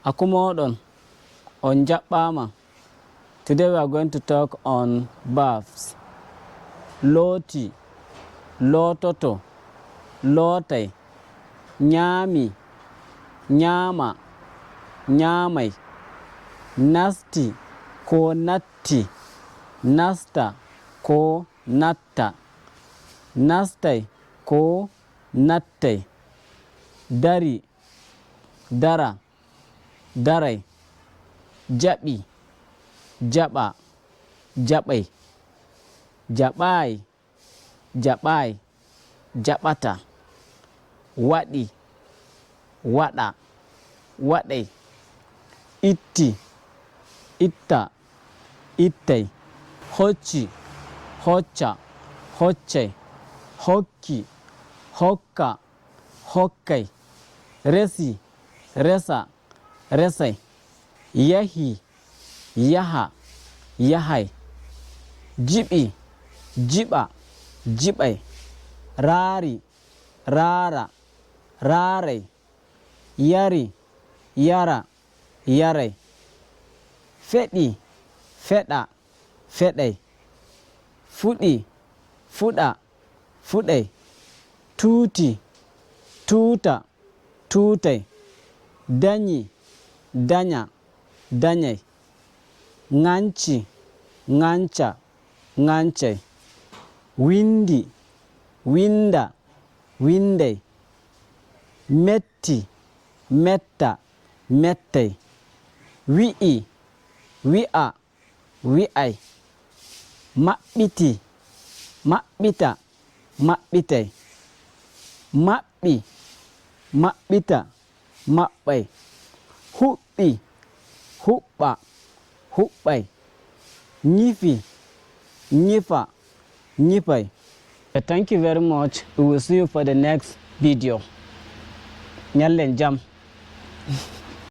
Akumodon on Japama. Today we are going to talk on verbs. Loti, lototo, lotai, nyami, nyama, nyamai, nasti ko natti, nasta ko natta, nastai ko nattai, dari, dara, darai, jaɓi, jaɓa, jaɓai, jaɓai, jaɓai, jaɓata, waɗi, waɗa, waɗai, itti, itta, ittai, hocci, hocca, hoccai, hokki, hokka, hokkai, resi, resa, resai, yahi, yaha, yahai, jiɓi, jiɓa, jiɓai, raari, raara, raarai, yari, yara, yarai, feɗi, feɗa, feɗai, fuɗi, fuɗa, fuɗai, tuuti, tuuta, tuutai, danyi, danya, danyai, nganci, nganca, ngancai, windi, winda, windai, metti, metta, mettai, wi'i, wi'a, wi'ai, maɓɓiti, maɓɓita, maɓɓitai, maɓɓi, maɓɓita, maɓɓai, huɓɓi, huɓɓa, huɓɓai, nyifi, nyifa, nyipai. Thank you very much. We will see you for the next video. Nyallen jam.